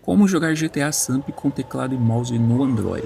Como jogar GTA Samp com teclado e mouse no Android.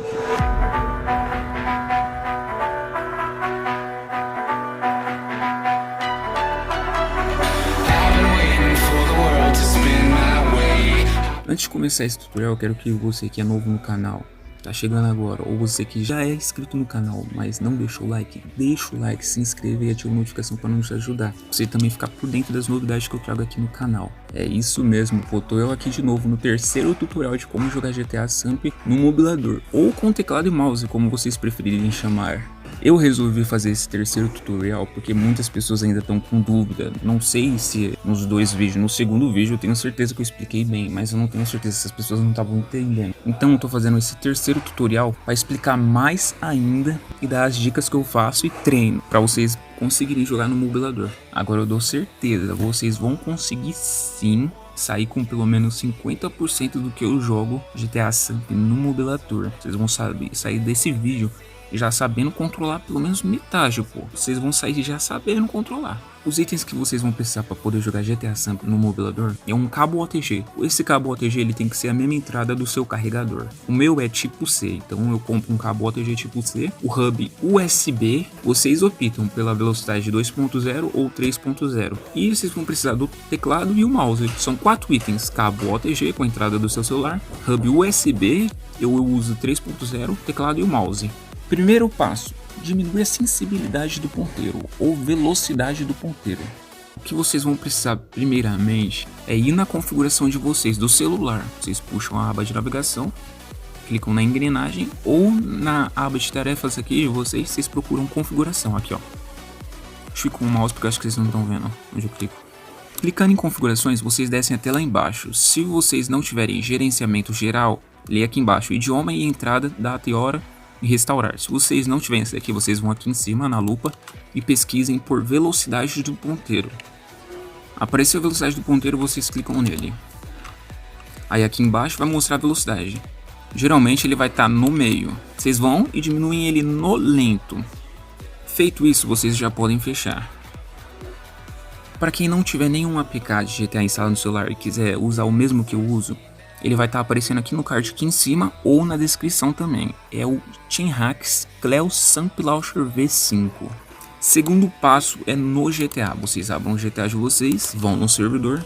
Antes de começar esse tutorial, eu quero que você que é novo no canal, tá chegando agora, ou você que já é inscrito no canal, mas não deixou o like, deixa o like, se inscreva e ativa a notificação para nos ajudar. Você também ficar por dentro das novidades que eu trago aqui no canal. É isso mesmo, pô, tô eu aqui de novo no terceiro tutorial de como jogar GTA Samp no mobilador, ou com teclado e mouse, como vocês preferirem chamar. Eu resolvi fazer esse terceiro tutorial porque muitas pessoas ainda estão com dúvida. Não sei se nos dois vídeos, no segundo vídeo eu tenho certeza que eu expliquei bem, mas eu não tenho certeza se as pessoas não estavam entendendo. Então eu tô fazendo esse terceiro tutorial para explicar mais ainda e dar as dicas que eu faço e treino para vocês conseguirem jogar no mobilador. Agora eu dou certeza, vocês vão conseguir sim sair com pelo menos 50% do que eu jogo GTA Samp no mobilador. Vocês vão sair desse vídeo já sabendo controlar pelo menos metade, pô. Vocês vão sair já sabendo controlar. Os itens que vocês vão precisar para poder jogar GTA Samp no mobilador é um cabo OTG. Esse cabo OTG ele tem que ser a mesma entrada do seu carregador. O meu é tipo C, então eu compro um cabo OTG tipo C. O hub USB, vocês optam pela velocidade 2.0 ou 3.0. E vocês vão precisar do teclado e o mouse. São 4 itens: cabo OTG com a entrada do seu celular, hub USB, eu uso 3.0, teclado e o mouse. Primeiro passo: diminuir a sensibilidade do ponteiro ou velocidade do ponteiro. O que vocês vão precisar primeiramente é ir na configuração de vocês do celular. Vocês puxam a aba de navegação, clicam na engrenagem ou na aba de tarefas aqui de vocês procuram configuração aqui, ó. Deixa eu ir com o mouse porque eu acho que vocês não estão vendo onde eu clico. Clicando em configurações, vocês descem até lá embaixo. Se vocês não tiverem gerenciamento geral, lê aqui embaixo idioma e entrada, data e hora e restaurar. Se vocês não tiverem isso aqui, vocês vão aqui em cima na lupa e pesquisem por velocidade do ponteiro. Apareceu a velocidade do ponteiro, vocês clicam nele. Aí aqui embaixo vai mostrar a velocidade. Geralmente ele vai estar no meio. Vocês vão e diminuem ele no lento. Feito isso, vocês já podem fechar. Para quem não tiver nenhum APK de GTA instalado no celular e quiser usar o mesmo que eu uso, ele vai estar aparecendo aqui no card aqui em cima ou na descrição também. É o TeamHacks Cleo Samp Launcher V5. Segundo passo é no GTA. Vocês abrem o GTA de vocês, vão no servidor.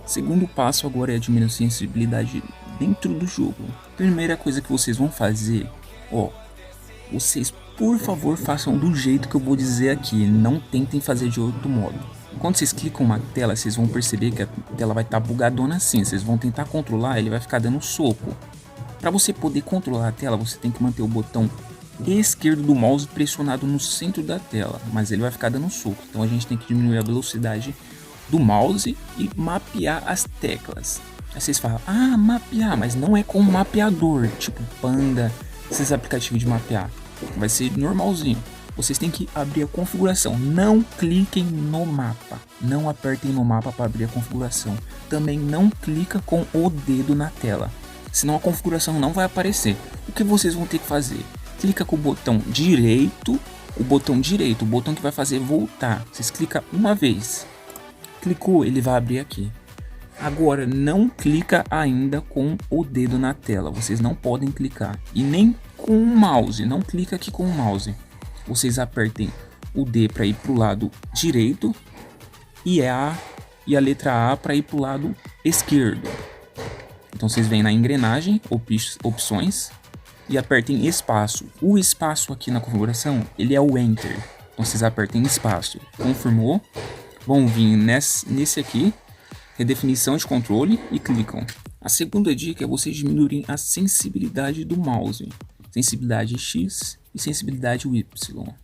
Segundo passo agora é diminuir a sensibilidade dentro do jogo. Primeira coisa que vocês vão fazer, ó, vocês por favor façam do jeito que eu vou dizer aqui. Não tentem fazer de outro modo. Quando vocês clicam na tela, vocês vão perceber que a tela vai estar bugadona assim. Vocês vão tentar controlar, ele vai ficar dando soco. Para você poder controlar a tela, você tem que manter o botão esquerdo do mouse pressionado no centro da tela, mas ele vai ficar dando soco. Então a gente tem que diminuir a velocidade do mouse e mapear as teclas. Aí vocês falam, ah, mapear, mas não é com um mapeador, tipo Panda, esses aplicativos de mapear. Vai ser normalzinho. Vocês têm que abrir a configuração. Não cliquem no mapa. Não apertem no mapa para abrir a configuração. Também não clica com o dedo na tela, senão a configuração não vai aparecer. O que vocês vão ter que fazer? Clica com o botão direito, o botão que vai fazer voltar. Vocês clicam uma vez. Clicou, ele vai abrir aqui. Agora não clica ainda com o dedo na tela. Vocês não podem clicar. E nem com o mouse. Não clica aqui com o mouse. Vocês apertem o D para ir para o lado direito e a letra A para ir para o lado esquerdo. Então vocês vêm na engrenagem, opções e apertem espaço. O espaço aqui na configuração, ele é o Enter. Então vocês apertem espaço. Confirmou. Vão vir nesse aqui, redefinição de controle e clicam. A segunda dica é vocês diminuírem a sensibilidade do mouse. Sensibilidade X e sensibilidade Y.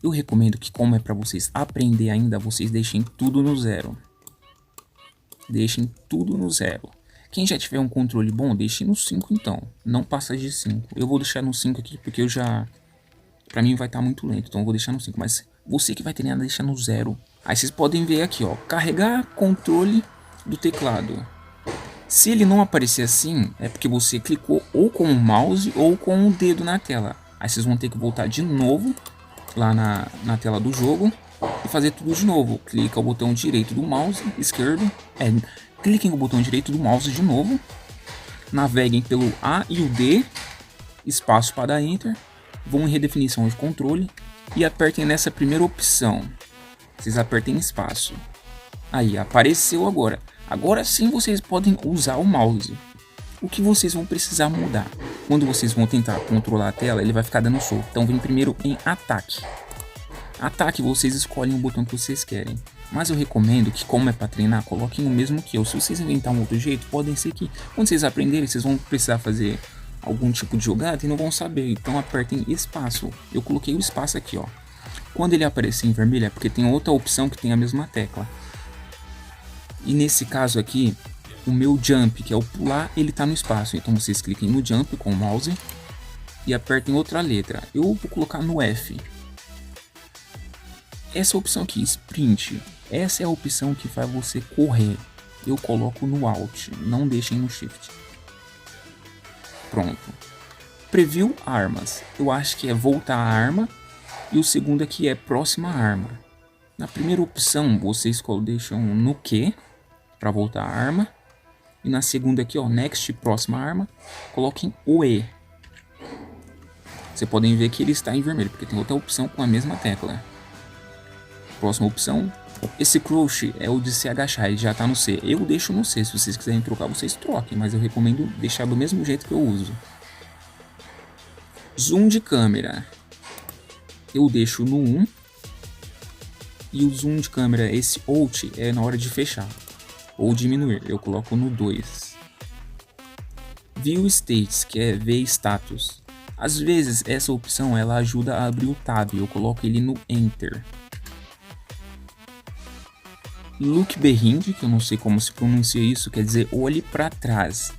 Eu recomendo que, como é para vocês aprender ainda, vocês deixem tudo no zero. Deixem tudo no zero. Quem já tiver um controle bom, deixe no 5 então. Não passa de 5. Eu vou deixar no 5 aqui porque pra mim vai estar muito lento, então eu vou deixar no 5. Mas você que vai treinar, deixa no 0. Aí vocês podem ver aqui, ó, carregar controle do teclado. Se ele não aparecer assim, é porque você clicou ou com o mouse ou com o dedo na tela. Aí vocês vão ter que voltar de novo lá na tela do jogo e fazer tudo de novo. Clica o botão direito do mouse, esquerdo. Cliquem no botão direito do mouse de novo naveguem pelo A e o D, espaço para dar Enter, vão em redefinição de controle e apertem nessa primeira opção. Vocês apertem espaço. Aí, apareceu agora. Agora sim vocês podem usar o mouse. O que vocês vão precisar mudar? Quando vocês vão tentar controlar a tela, ele vai ficar dando solto. Então vem primeiro em ataque. Ataque, vocês escolhem o botão que vocês querem. Mas eu recomendo que, como é para treinar, coloquem o mesmo que eu. Se vocês inventar um outro jeito, podem ser que quando vocês aprenderem, vocês vão precisar fazer algum tipo de jogada e não vão saber. Então apertem espaço. Eu coloquei o espaço aqui, ó. Quando ele aparecer em vermelho é porque tem outra opção que tem a mesma tecla. E nesse caso aqui, o meu jump, que é o pular, ele tá no espaço. Então vocês cliquem no jump com o mouse e apertem outra letra. Eu vou colocar no F. Essa opção aqui, sprint, essa é a opção que faz você correr. Eu coloco no Alt, não deixem no Shift. Pronto. Preview armas. Eu acho que é voltar a arma. E o segundo aqui é próxima arma. Na primeira opção, vocês deixam no Q para voltar a arma. E na segunda aqui, ó, next, próxima arma, coloquem o E. Vocês podem ver que ele está em vermelho, porque tem outra opção com a mesma tecla. Próxima opção, esse crouch é o de se agachar, ele já está no C. Eu deixo no C, se vocês quiserem trocar, vocês troquem, mas eu recomendo deixar do mesmo jeito que eu uso. Zoom de câmera, eu deixo no 1. E o zoom de câmera, esse Alt, é na hora de fechar ou diminuir, eu coloco no 2. View States, que é ver status. Às vezes essa opção ela ajuda a abrir o tab, eu coloco ele no Enter. Look behind, que eu não sei como se pronuncia isso, quer dizer olhe para trás.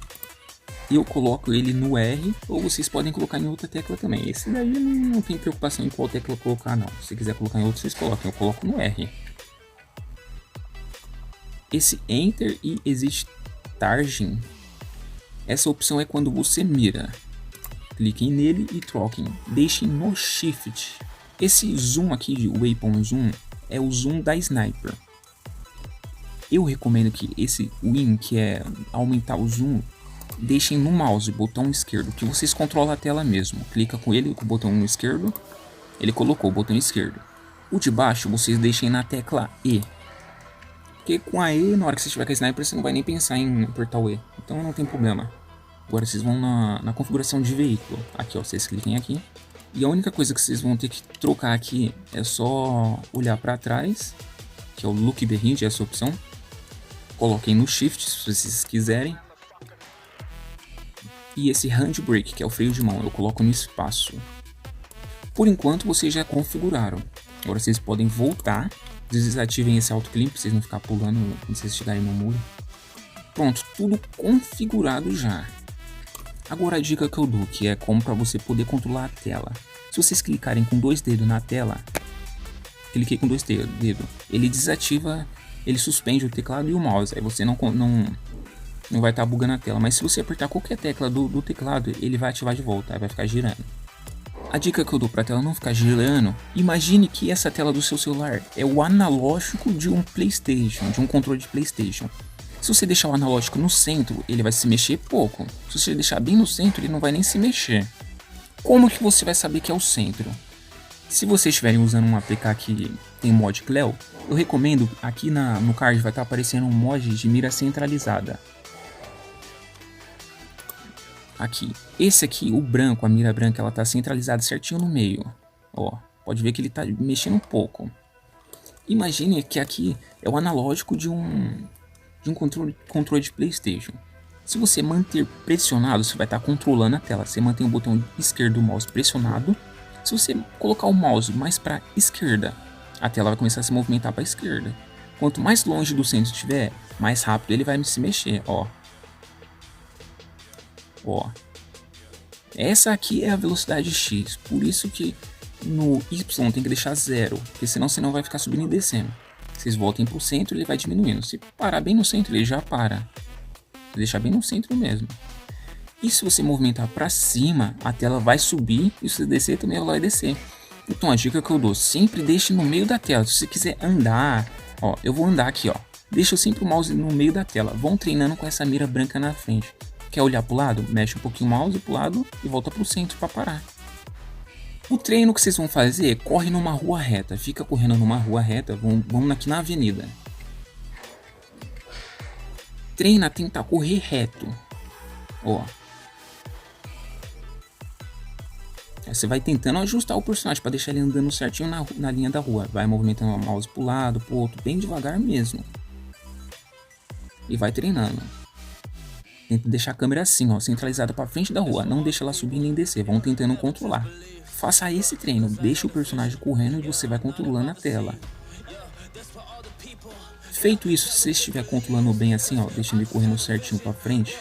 Eu coloco ele no R, ou vocês podem colocar em outra tecla também. Esse daí não tem preocupação em qual tecla colocar não. Se quiser colocar em outro, vocês colocam. Eu coloco no R. Esse Enter e Exit Targeting, essa opção é quando você mira. Cliquem nele e troquem. Deixem no Shift. Esse zoom aqui de Weapon Zoom é o zoom da Sniper. Eu recomendo que esse Win, que é aumentar o zoom, deixem no mouse, botão esquerdo, que vocês controlam a tela mesmo. Clica com ele, com o botão esquerdo, ele colocou o botão esquerdo. O de baixo vocês deixem na tecla E. Porque com a E, na hora que você estiver com a Sniper, você não vai nem pensar em apertar o E. Então não tem problema. Agora vocês vão na configuração de veículo. Aqui ó, vocês cliquem aqui. E a única coisa que vocês vão ter que trocar aqui é só olhar para trás, que é o Look Behind, essa opção. Coloquem no Shift se vocês quiserem. E esse Handbrake, que é o freio de mão, eu coloco no espaço. Por enquanto vocês já configuraram. Agora vocês podem voltar, desativem esse autoclimp para vocês não ficar pulando quando vocês chegarem no muro. Pronto, tudo configurado já. Agora a dica que eu dou, que é como para você poder controlar a tela. Se vocês clicarem com 2 dedos na tela, cliquei com 2 dedos, ele desativa, ele suspende o teclado e o mouse, aí você não vai estar bugando a tela. Mas se você apertar qualquer tecla do teclado, ele vai ativar de volta, aí vai ficar girando. A dica que eu dou para a tela não ficar girando, imagine que essa tela do seu celular é o analógico de um PlayStation, de um controle de PlayStation. Se você deixar o analógico no centro, ele vai se mexer pouco. Se você deixar bem no centro, ele não vai nem se mexer. Como que você vai saber que é o centro? Se vocês estiverem usando um APK que tem mod Cleo, eu recomendo, aqui no card vai estar aparecendo um mod de mira centralizada. Aqui. Esse aqui, o branco, a mira branca, ela está centralizada certinho no meio. Ó, pode ver que ele está mexendo um pouco. Imagine que aqui é o analógico de um controle de PlayStation. Se você manter pressionado, você vai estar controlando a tela. Você mantém o botão esquerdo do mouse pressionado. Se você colocar o mouse mais para a esquerda, a tela vai começar a se movimentar para a esquerda. Quanto mais longe do centro estiver, mais rápido ele vai se mexer. Ó. Ó. Essa aqui é a velocidade X. Por isso que no Y tem que deixar 0. Porque senão você não vai ficar subindo e descendo. Vocês voltem para o centro, ele vai diminuindo. Se parar bem no centro, ele já para. Se deixar bem no centro mesmo. E se você movimentar para cima, a tela vai subir. E se você descer, também ela vai descer. Então a dica que eu dou, sempre deixe no meio da tela. Se você quiser andar, ó, eu vou andar aqui, ó. Deixa sempre o mouse no meio da tela. Vão treinando com essa mira branca na frente. Quer olhar pro lado? Mexe um pouquinho o mouse pro lado e volta pro centro pra parar. O treino que vocês vão fazer, corre numa rua reta. Fica correndo numa rua reta, vamos aqui na avenida. Treina, tentar correr reto. Ó. Você vai tentando ajustar o personagem para deixar ele andando certinho na linha da rua. Vai movimentando o mouse pro lado, pro outro, bem devagar mesmo. E vai treinando. Tenta deixar a câmera assim, ó, centralizada para frente da rua. Não deixa ela subir nem descer. Vão tentando controlar. Faça esse treino. Deixa o personagem correndo e você vai controlando a tela. Feito isso, se você estiver controlando bem assim, ó, deixando ele correndo certinho para frente.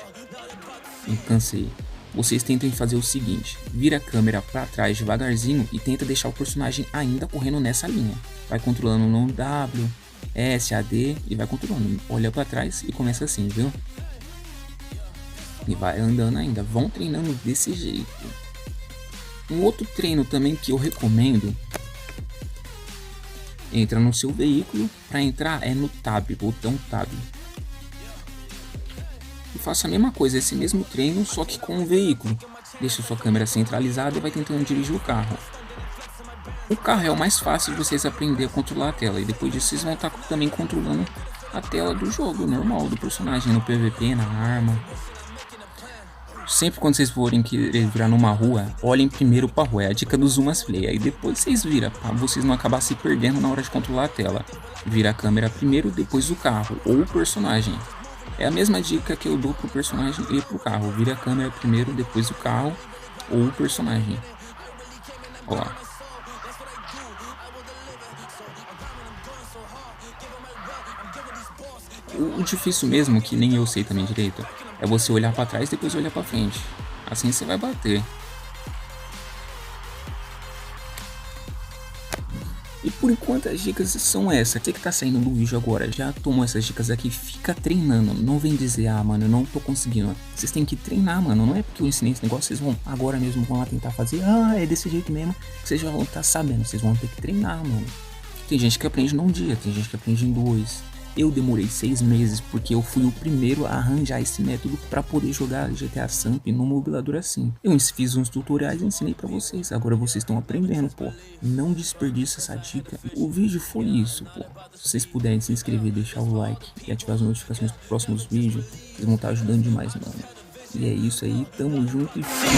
E cansei. Vocês tentem fazer o seguinte: vira a câmera para trás devagarzinho e tenta deixar o personagem ainda correndo nessa linha. Vai controlando no W, S, A, D e vai controlando. Olha para trás e começa assim, viu? E vai andando ainda. Vão treinando desse jeito. Um outro treino também que eu recomendo: entra no seu veículo. Para entrar é no Tab, botão Tab. E faça a mesma coisa, esse mesmo treino, só que com o veículo. Deixa sua câmera centralizada e vai tentando dirigir o carro. O carro é o mais fácil de vocês aprender a controlar a tela. E depois disso vocês vão estar também controlando a tela do jogo normal, do personagem, no PVP, na arma. Sempre quando vocês forem querer virar numa rua, olhem primeiro pra rua. É a dica do Zumas Play. Aí depois vocês viram, pra vocês não acabar se perdendo na hora de controlar a tela. Vira a câmera primeiro, depois o carro ou o personagem. É a mesma dica que eu dou pro personagem e pro carro. Vira a câmera primeiro, depois o carro ou o personagem. Ó lá. O difícil mesmo, que nem eu sei também direito, é você olhar pra trás e depois olhar pra frente. Assim você vai bater. E por enquanto as dicas são essas. Você que tá saindo do vídeo agora já tomou essas dicas aqui, fica treinando. Não vem dizer, ah mano, eu não tô conseguindo. Vocês têm que treinar, mano. Não é porque eu ensinei esse negócio, vocês vão agora mesmo vão lá tentar fazer. Ah, é desse jeito mesmo. Vocês já vão estar sabendo, vocês vão ter que treinar, mano. Tem gente que aprende num dia, tem gente que aprende em 2. Eu demorei 6 meses porque eu fui o primeiro a arranjar esse método para poder jogar GTA Samp no mobilador assim. Eu fiz uns tutoriais e ensinei para vocês. Agora vocês estão aprendendo, pô. Não desperdice essa dica. O vídeo foi isso, pô. Se vocês puderem se inscrever, deixar o like e ativar as notificações para próximos vídeos, vocês vão estar ajudando demais, mano. E é isso aí, tamo junto e fui.